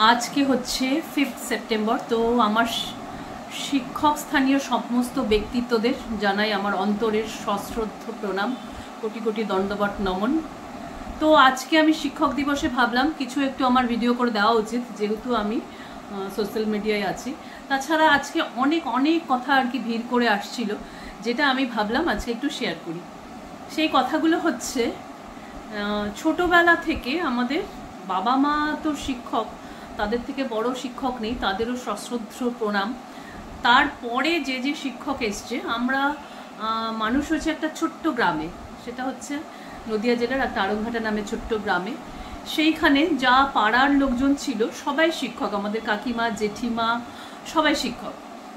আজকে হচ্ছে 5 সেপ্টেম্বর। তো আমার শিক্ষক স্থানীয় সমস্ত ব্যক্তিত্বদের জানাই আমার অন্তরের সশ্রদ্ধ প্রণাম, কোটি কোটি দণ্ডবত নমন। তো আজকে আমি শিক্ষক দিবসে ভাবলাম কিছু একটু আমার ভিডিও করে দেওয়া উচিত, যেহেতু আমি সোশ্যাল মিডিয়ায় আছি। তাছাড়া আজকে অনেক অনেক কথা আর কি ভিড় করে আসছিল, যেটা আমি ভাবলাম আজকে একটু শেয়ার করি। সেই কথাগুলো হচ্ছে, ছোটবেলা থেকে আমাদের বাবা মা তো শিক্ষক, তাদের থেকে বড় শিক্ষক নেই, তাদেরও সশ্রদ্ধ প্রণাম। তারপরে যে যে শিক্ষক এসছে, আমরা মানুষ হচ্ছে একটা ছোট্ট গ্রামে, সেটা হচ্ছে নদিয়া জেলার একটা আড়ংঘাটা নামে ছোট্ট গ্রামে। সেইখানে যা পাড়ার লোকজন ছিল সবাই শিক্ষক, আমাদের কাকিমা জেঠিমা সবাই শিক্ষক।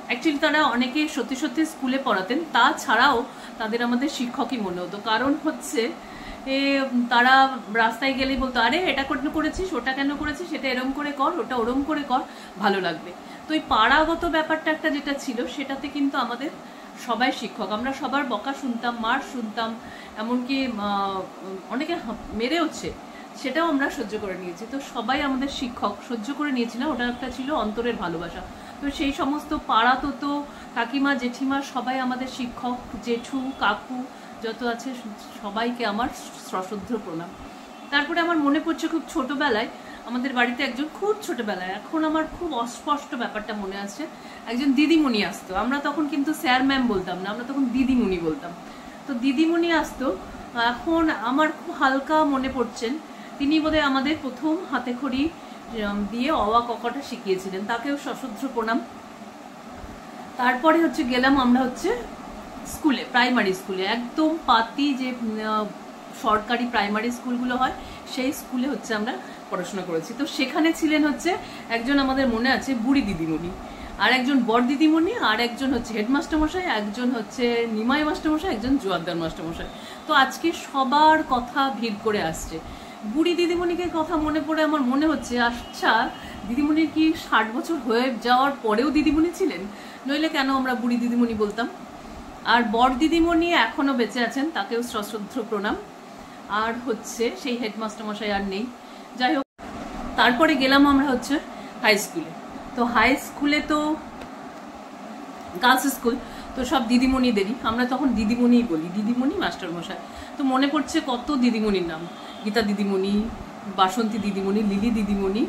অ্যাকচুয়ালি তারা অনেকে সত্যি সত্যি স্কুলে পড়াতেন, তাছাড়াও তাদের আমাদের শিক্ষকই মনে হতো। কারণ হচ্ছে তারা রাস্তায় গেলেই বলতো, আরে এটা কেন করেছিস, ওটা কেন করেছিস, এটা এরম করে কর, ওটা ওরম করে কর, ভালো লাগবে। তো এই পাড়াগত ব্যাপারটা একটা যেটা ছিল, সেটাতে কিন্তু আমাদের সবাই শিক্ষক। আমরা সবার বকা শুনতাম, মার শুনতাম, এমনকি অনেকে মেরে হচ্ছে, সেটাও আমরা সহ্য করে নিয়েছি। তো সবাই আমাদের শিক্ষক, সহ্য করে নিয়েছিলাম, ওটা একটা ছিল অন্তরের ভালোবাসা। তো সেই সমস্ত পাড়া তো কাকিমা জেঠিমা সবাই আমাদের শিক্ষক, জেঠু কাকু যত আছে সবাইকে আমার সশ্রদ্ধ প্রণাম। তারপরে আমার মনে পড়ছে খুব ছোটবেলায় আমাদের বাড়িতে একজন, খুব ছোটবেলায়, এখন আমার খুব অস্পষ্ট ব্যাপারটা মনে আসছে, একজন দিদিমণি আসতো। আমরা তখন কিন্তু স্যার ম্যাম বলতাম না, আমরা তখন দিদিমণি বলতাম। তো দিদিমণি আসতো, এখন আমার খুব হালকা মনে পড়ছেন, তিনি বোধহয় আমাদের প্রথম হাতে খড়ি দিয়ে অওয়া ককাটা শিখিয়েছিলেন, তাকেও সশ্রদ্ধ প্রণাম। তারপরে হচ্ছে গেলাম আমরা হচ্ছে স্কুলে, প্রাইমারি স্কুলে, একদম পাতি যে সরকারি প্রাইমারি স্কুলগুলো হয়, সেই স্কুলে হচ্ছে আমরা পড়াশোনা করেছি। তো সেখানে ছিলেন হচ্ছে একজন, আমাদের মনে আছে, বুড়ি দিদিমণি, আর একজন বড় দিদিমণি, আর একজন হচ্ছে হেডমাস্টার মশাই, একজন হচ্ছে নিমাই মাস্টার মশাই, একজন জোয়ারদার মাস্টার মশাই। তো আজকে সবার কথা ভিড় করে আসছে। বুড়ি দিদিমণিকে কথা মনে পড়ে আমার মনে হচ্ছে, আচ্ছা দিদিমণির কি 60 বছর হয়ে যাওয়ার পরেও দিদিমণি ছিলেন? নইলে কেন আমরা বুড়ি দিদিমণি বলতাম? আর বড় দিদিমণি এখনো বেঁচে আছেন, তাকেও সশ্রদ্ধ প্রণাম। আর হচ্ছে সেই হেডমাস্টার মশাই আর নেই, যাই হোক। তারপরে গেলাম আমরা হচ্ছে হাই স্কুলে। তো হাই স্কুলে তো গার্লস স্কুল, তো সব দিদিমণিদেরই, আমরা তখন দিদিমণিই বলি, দিদিমণি মাস্টার মশাই। তো মনে পড়ছে কত দিদিমণির নাম, গীতা দিদিমণি, বাসন্তী দিদিমণি, লিলি দিদিমণি,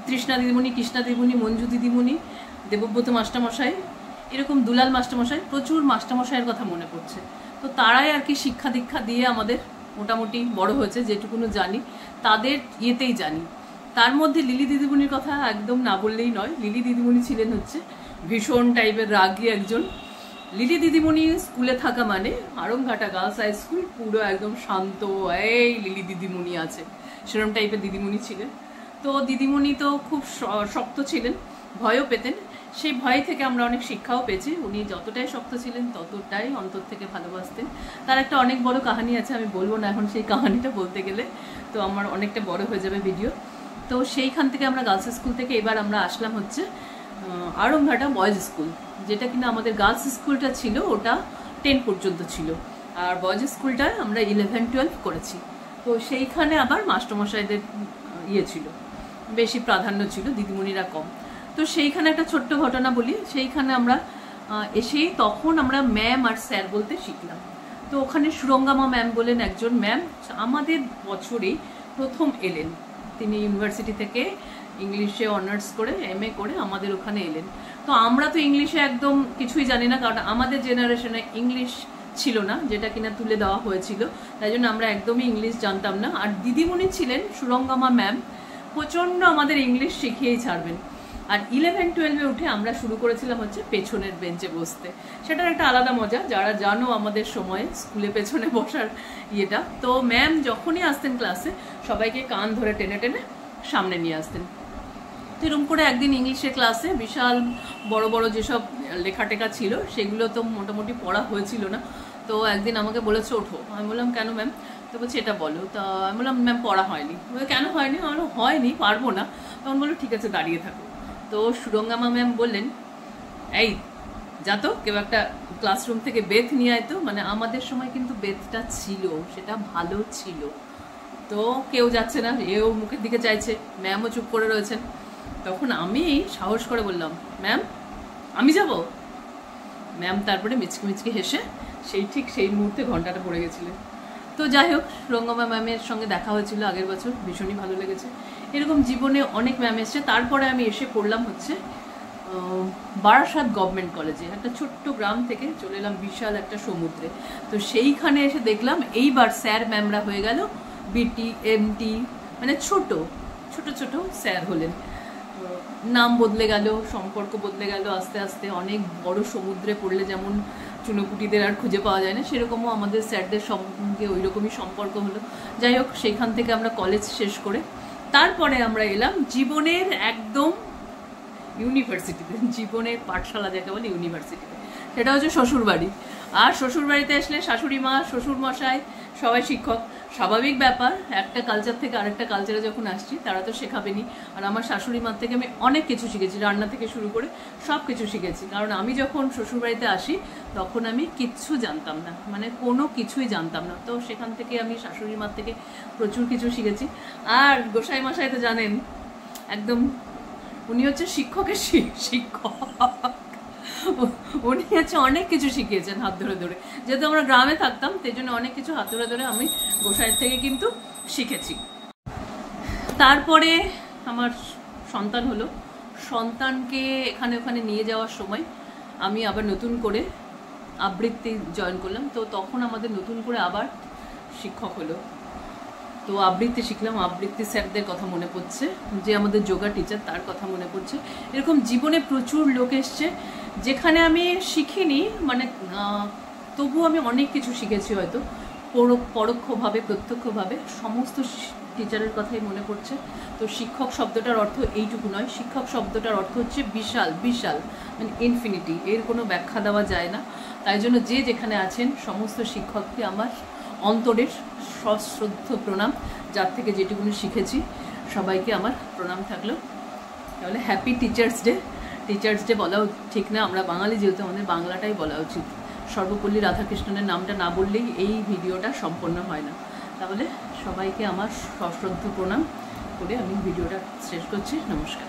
তৃষ্ণা দিদিমণি, কৃষ্ণা দিদিমণি, মঞ্জু দিদিমণি, দেবব্রত মাস্টারমশাই, এরকম দুলাল মাস্টারমশাই, প্রচুর মাস্টারমশাইয়ের কথা মনে পড়ছে। তো তারাই আর কি শিক্ষা দীক্ষা দিয়ে আমাদের মোটামুটি বড় হয়েছে, যেটুকুনো জানি তাদের ইয়েতেই জানি। তার মধ্যে লিলি দিদিমণির কথা একদম না বললেই নয়। লিলি দিদিমণি ছিলেন হচ্ছে ভীষণ টাইপের রাগী একজন। লিলি দিদিমণি স্কুলে থাকা মানে আড়ংঘাটা গার্লস হাই স্কুল পুরো একদম শান্ত, এই লিলি দিদিমণি আছে, সেরকম টাইপের দিদিমণি ছিলেন। তো দিদিমণি তো খুব শক্ত ছিলেন, ভয়ও পেতেন। সেই ভয় থেকে আমরা অনেক শিক্ষাও পেয়েছি। উনি যতটাই শক্ত ছিলেন ততটাই অন্তর থেকে ভালোবাসতেন। তার একটা অনেক বড় কাহিনী আছে, আমি বলবো না এখন সেই কাহিনীটা বলতে গেলে, তো আমার অনেকটা বড় হয়ে যাবে ভিডিও। তো সেইখান থেকে আমরা গার্লস স্কুল থেকে এবার আমরা আসলাম হচ্ছে আড়ংঘাটা বয়েজ স্কুল, যেটা কিনা আমাদের গার্লস স্কুলটা ছিল ওটা 10 পর্যন্ত ছিল, আর বয়েজ স্কুলটা আমরা 11-12 করেছি। তো সেইখানে আবার মাস্টারমশাইদের ইয়ে ছিল, বেশি প্রাধান্য ছিল, দিদিমণিরা কম। তো সেইখানে একটা ছোট্ট ঘটনা বলি। সেইখানে আমরা এসেই তখন আমরা ম্যাম আর স্যার বলতে শিখলাম। তো ওখানে সুরঙ্গামা ম্যাম বলেন একজন ম্যাম, আমাদের বছরেই প্রথম এলেন। তিনি ইউনিভার্সিটি থেকে ইংলিশে অনার্স করে MA করে আমাদের ওখানে এলেন। তো আমরা তো ইংলিশে একদম কিছুই জানি না, কারণ আমাদের জেনারেশনে ইংলিশ ছিল না, যেটা কিনা তুলে দেওয়া হয়েছিল, তাই জন্য আমরা একদমই ইংলিশ জানতাম না। আর দিদিমণি ছিলেন সুরঙ্গামা ম্যাম, প্রচণ্ড আমাদের ইংলিশ শিখিয়েই ছাড়বেন। আর 11-12-এ উঠে আমরা শুরু করেছিলাম হচ্ছে পেছনের বেঞ্চে বসতে। সেটার একটা আলাদা মজা, যারা জানো আমাদের সময়ে স্কুলে পেছনে বসার ইয়েটা। তো ম্যাম যখনই আসতেন ক্লাসে, সবাইকে কান ধরে টেনে টেনে সামনে নিয়ে আসতেন। তো এরকম করে একদিন ইংলিশের ক্লাসে বিশাল বড় বড় যেসব লেখা টেখা ছিল সেগুলো তো মোটামুটি পড়া হয়েছিল না। তো একদিন আমাকে বলেছে ওঠো। আমি বললাম কেন ম্যাম? তো বলছে এটা বলো। তা আমি বললাম ম্যাম পড়া হয়নি। কেন হয়নি? আমি বললাম হয়নি, পারবো না। তখন বললো ঠিক আছে দাঁড়িয়ে থাকো। তো সুরঙ্গামা ম্যাম বললেন, এই যা তো কেউ একটা ক্লাসরুম থেকে বেত নিয়ে আয় তো। মানে আমাদের সময় কিন্তু বেতটা ছিল, সেটা ভালো ছিল। তো কেউ যাচ্ছে না, এও মুখের দিকে চাইছে, ম্যামও চুপ করে রয়েছেন। তখন আমি সাহস করে বললাম, ম্যাম আমি যাব। ম্যাম তারপরে মিচকি মিচকি হেসে সেই মুহূর্তে ঘন্টাটা পড়ে গেছিলেন। তো যাই হোক, রঙ্গমা ম্যামের সঙ্গে দেখা হয়েছিল আগের বছর, ভীষণই ভালো লেগেছে। এরকম জীবনে অনেক ম্যাম এসছে। তারপরে আমি এসে পড়লাম হচ্ছে বারাসাত গভর্নমেন্ট কলেজে। একটা ছোট্ট গ্রাম থেকে চলে এলাম বিশাল একটা সমুদ্রে। তো সেইখানে এসে দেখলাম এইবার স্যার ম্যামরা হয়ে গেল বিটি, এমটি, মানে ছোট ছোট ছোট স্যার হলেন। নাম বদলে গেল, সম্পর্ক বদলে গেল আস্তে আস্তে। অনেক বড় সমুদ্রে পড়লে যেমন চুনোপুটিদের আর খুঁজে পাওয়া যায় না, সেরকমও আমাদের স্যারদের সঙ্গে ওই রকমই সম্পর্ক হলো। যাই হোক, সেইখান থেকে আমরা কলেজ শেষ করে তারপরে আমরা এলাম জীবনের একদম ইউনিভার্সিটিতে, জীবনের পাঠশালা যাকে বলে ইউনিভার্সিটিতে, সেটা হচ্ছে শ্বশুরবাড়ি। আর শ্বশুরবাড়িতে আসলে শাশুড়ি মা, শ্বশুর মশাই সবাই শিক্ষক, স্বাভাবিক ব্যাপার। একটা কালচার থেকে আরেকটা কালচারে যখন আসছি তারা তো শেখাবেনি। আর আমার শাশুড়ি মার থেকে আমি অনেক কিছু শিখেছি, রান্না থেকে শুরু করে সব কিছু শিখেছি। কারণ আমি যখন শ্বশুরবাড়িতে আসি তখন আমি কিচ্ছু জানতাম না, মানে কোনো কিছুই জানতাম না। তো সেখান থেকে আমি শাশুড়ি মার থেকে প্রচুর কিছু শিখেছি। আর গোসাই মশাই তো জানেন, একদম উনি হচ্ছে শিক্ষকের শিক্ষক। উনি হচ্ছে অনেক কিছু শিখিয়েছেন হাত ধরে ধরে। যেহেতু আমরা গ্রামে থাকতাম সেই জন্য অনেক কিছু হাত ধরে ধরে আমি গোসাইয়ের থেকে কিন্তু শিখেছি। তারপরে আমার সন্তান হলো। সন্তানকে এখানে ওখানে নিয়ে যাওয়ার সময় আমি আবার নতুন করে আবৃত্তি জয়েন করলাম। তো তখন আমাদের নতুন করে আবার শিক্ষক হলো। তো আবৃত্তি শিখলাম। আবৃত্তি স্যারদের কথা মনে পড়ছে, যে আমাদের যোগা টিচার তার কথা মনে পড়ছে। এরকম জীবনে প্রচুর লোক এসছে যেখানে আমি শিখিনি, মানে তবু আমি অনেক কিছু শিখেছি হয়তো পরোক্ষভাবে প্রত্যক্ষভাবে। সমস্ত টিচারের কথাই মনে পড়ছে। তো শিক্ষক শব্দটার অর্থ এইটুকু নয়, শিক্ষক শব্দটার অর্থ হচ্ছে বিশাল বিশাল, মানে ইনফিনিটি। এর কোনো ব্যাখ্যা দেওয়া যায় না। তাই জন্য যে যেখানে আছেন সমস্ত শিক্ষককে আমার অন্তরের সশ্রদ্ধ প্রণাম। যার থেকে যেটুকুনি শিখেছি সবাইকে আমার প্রণাম থাকলো। তাহলে happy teachers day. Teachers day বলাও ঠিক না, আমরা বাঙালি যেহেতু আমাদের বাংলাটাই বলা উচিত। সর্বপল্লী রাধাকৃষ্ণনের নামটা না বললেই এই ভিডিওটা সম্পন্ন হয় না। তাহলে সবাইকে আমার সশ্রদ্ধ প্রণাম করে আমি ভিডিওটা শেষ করছি। নমস্কার।